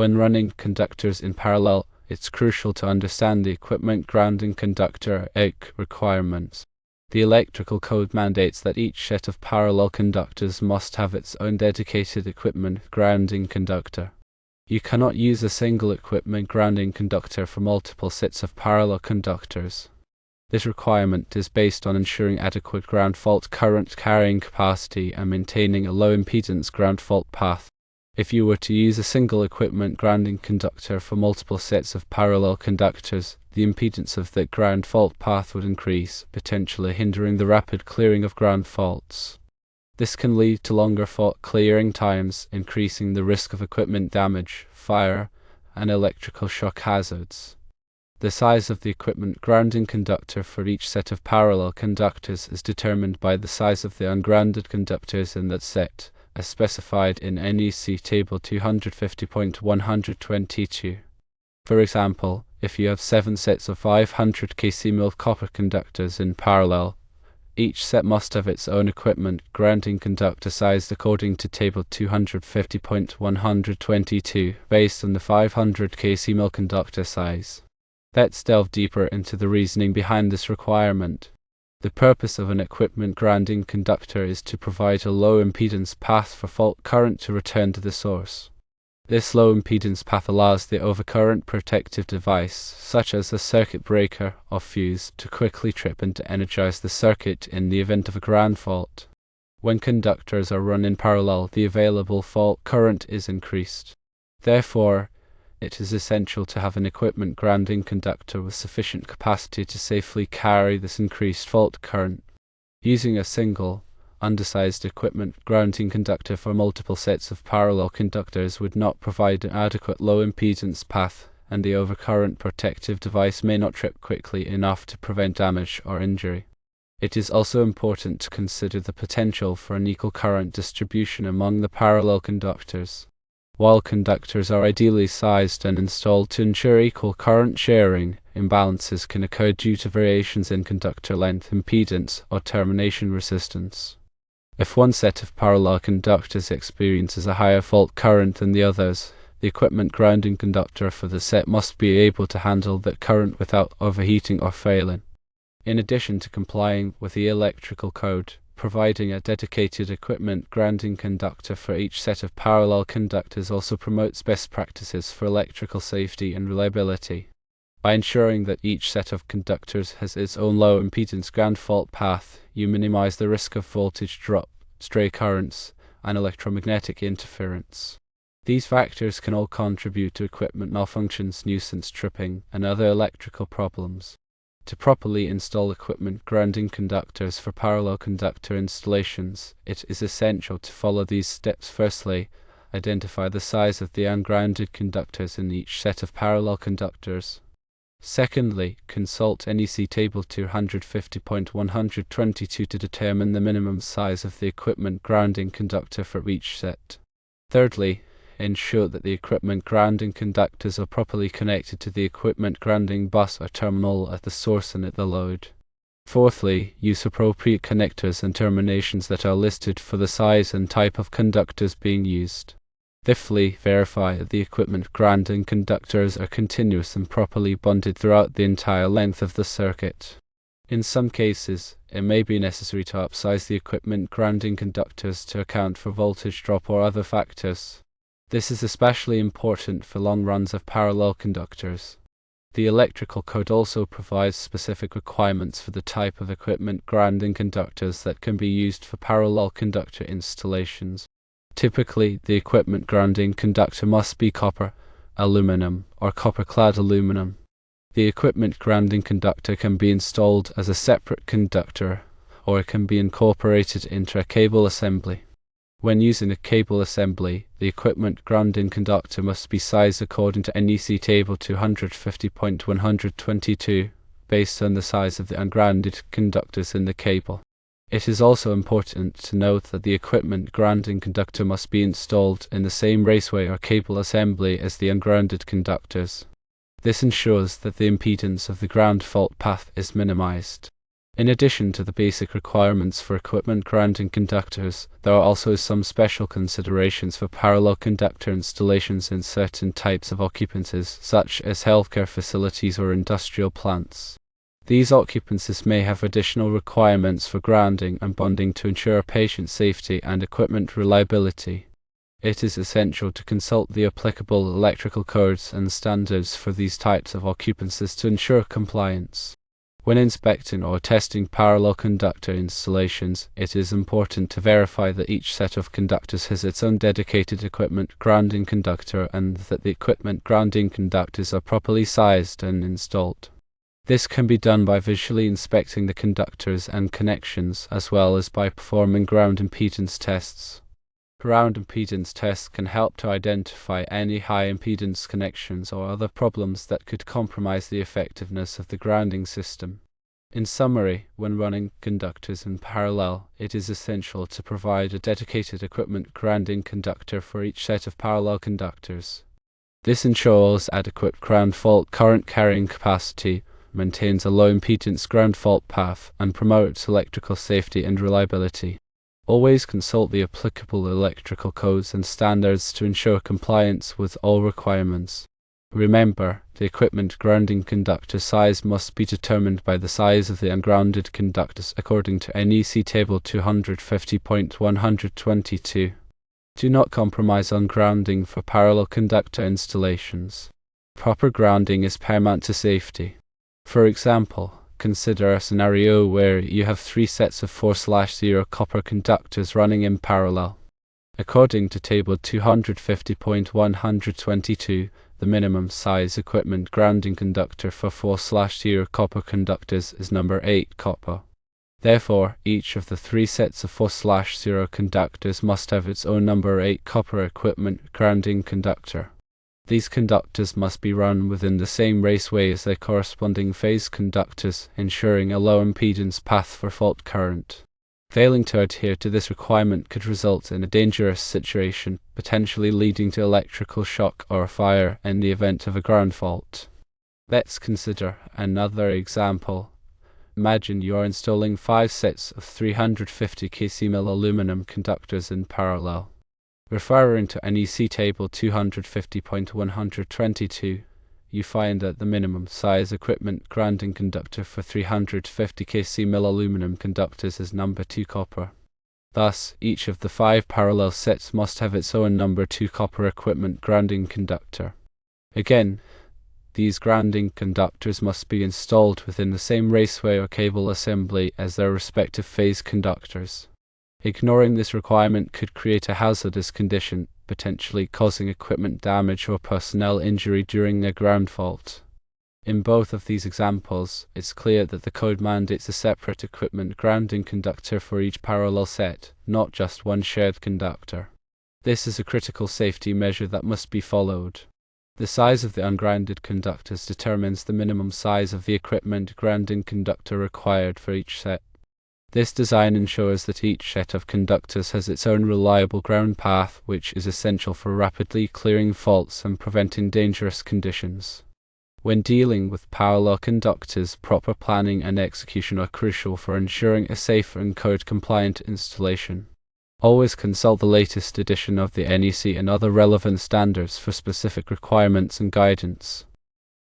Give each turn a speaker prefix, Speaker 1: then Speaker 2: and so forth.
Speaker 1: When running conductors in parallel, it's crucial to understand the equipment grounding conductor EGC requirements. The electrical code mandates that each set of parallel conductors must have its own dedicated equipment grounding conductor. You cannot use a single equipment grounding conductor for multiple sets of parallel conductors. This requirement is based on ensuring adequate ground fault current carrying capacity and maintaining a low impedance ground fault path. If you were to use a single equipment grounding conductor for multiple sets of parallel conductors, the impedance of the ground fault path would increase, potentially hindering the rapid clearing of ground faults. This can lead to longer fault clearing times, increasing the risk of equipment damage, fire, and electrical shock hazards. The size of the equipment grounding conductor for each set of parallel conductors is determined by the size of the ungrounded conductors in that set, as specified in NEC Table 250.122. For example, if you have 7 sets of 500 kcmil copper conductors in parallel, each set must have its own equipment grounding conductor sized according to Table 250.122, based on the 500 kcmil conductor size. Let's delve deeper into the reasoning behind this requirement. The purpose of an equipment grounding conductor is to provide a low impedance path for fault current to return to the source. This low impedance path allows the overcurrent protective device, such as a circuit breaker or fuse, to quickly trip and to energize the circuit in the event of a ground fault. When conductors are run in parallel, the available fault current is increased. Therefore, it is essential to have an equipment grounding conductor with sufficient capacity to safely carry this increased fault current. Using a single, undersized equipment grounding conductor for multiple sets of parallel conductors would not provide an adequate low impedance path, and the overcurrent protective device may not trip quickly enough to prevent damage or injury. It is also important to consider the potential for unequal current distribution among the parallel conductors. While conductors are ideally sized and installed to ensure equal current sharing, imbalances can occur due to variations in conductor length, impedance, or termination resistance. If one set of parallel conductors experiences a higher fault current than the others, the equipment grounding conductor for the set must be able to handle that current without overheating or failing. In addition to complying with the electrical code, providing a dedicated equipment grounding conductor for each set of parallel conductors also promotes best practices for electrical safety and reliability. By ensuring that each set of conductors has its own low impedance ground fault path, you minimize the risk of voltage drop, stray currents, and electromagnetic interference. These factors can all contribute to equipment malfunctions, nuisance tripping, and other electrical problems. To properly install equipment grounding conductors for parallel conductor installations, it is essential to follow these steps. Firstly, identify the size of the ungrounded conductors in each set of parallel conductors. Secondly, consult NEC Table 250.122 to determine the minimum size of the equipment grounding conductor for each set. Thirdly, ensure that the equipment grounding conductors are properly connected to the equipment grounding bus or terminal at the source and at the load. Fourthly, use appropriate connectors and terminations that are listed for the size and type of conductors being used. Fifthly, verify that the equipment grounding conductors are continuous and properly bonded throughout the entire length of the circuit. In some cases, it may be necessary to upsize the equipment grounding conductors to account for voltage drop or other factors. This is especially important for long runs of parallel conductors. The electrical code also provides specific requirements for the type of equipment grounding conductors that can be used for parallel conductor installations. Typically, the equipment grounding conductor must be copper, aluminum, or copper-clad aluminum. The equipment grounding conductor can be installed as a separate conductor, or it can be incorporated into a cable assembly. When using a cable assembly, the equipment grounding conductor must be sized according to NEC Table 250.122, based on the size of the ungrounded conductors in the cable. It is also important to note that the equipment grounding conductor must be installed in the same raceway or cable assembly as the ungrounded conductors. This ensures that the impedance of the ground fault path is minimized. In addition to the basic requirements for equipment grounding conductors, there are also some special considerations for parallel conductor installations in certain types of occupancies, such as healthcare facilities or industrial plants. These occupancies may have additional requirements for grounding and bonding to ensure patient safety and equipment reliability. It is essential to consult the applicable electrical codes and standards for these types of occupancies to ensure compliance. When inspecting or testing parallel conductor installations, it is important to verify that each set of conductors has its own dedicated equipment grounding conductor and that the equipment grounding conductors are properly sized and installed. This can be done by visually inspecting the conductors and connections, as well as by performing ground impedance tests. Ground impedance tests can help to identify any high impedance connections or other problems that could compromise the effectiveness of the grounding system. In summary, when running conductors in parallel, it is essential to provide a dedicated equipment grounding conductor for each set of parallel conductors. This ensures adequate ground fault current carrying capacity, maintains a low impedance ground fault path, and promotes electrical safety and reliability. Always consult the applicable electrical codes and standards to ensure compliance with all requirements. Remember, the equipment grounding conductor size must be determined by the size of the ungrounded conductors according to NEC Table 250.122. Do not compromise on grounding for parallel conductor installations. Proper grounding is paramount to safety. For example, consider a scenario where you have 3 sets of 4/0 copper conductors running in parallel. According to Table 250.122, the minimum size equipment grounding conductor for 4/0 copper conductors is number 8 copper. Therefore, each of the 3 sets of 4/0 conductors must have its own number 8 copper equipment grounding conductor. These conductors must be run within the same raceway as their corresponding phase conductors, ensuring a low impedance path for fault current. Failing to adhere to this requirement could result in a dangerous situation, potentially leading to electrical shock or a fire in the event of a ground fault. Let's consider another example. Imagine you are installing 5 sets of 350 kcmil aluminum conductors in parallel. Referring to NEC Table 250.122, you find that the minimum size equipment grounding conductor for 350 kcmil aluminum conductors is number 2 copper. Thus, each of the 5 parallel sets must have its own number 2 copper equipment grounding conductor. Again, these grounding conductors must be installed within the same raceway or cable assembly as their respective phase conductors. Ignoring this requirement could create a hazardous condition, potentially causing equipment damage or personnel injury during a ground fault. In both of these examples, it's clear that the code mandates a separate equipment grounding conductor for each parallel set, not just one shared conductor. This is a critical safety measure that must be followed. The size of the ungrounded conductors determines the minimum size of the equipment grounding conductor required for each set. This design ensures that each set of conductors has its own reliable ground path, which is essential for rapidly clearing faults and preventing dangerous conditions. When dealing with parallel conductors, proper planning and execution are crucial for ensuring a safe and code-compliant installation. Always consult the latest edition of the NEC and other relevant standards for specific requirements and guidance.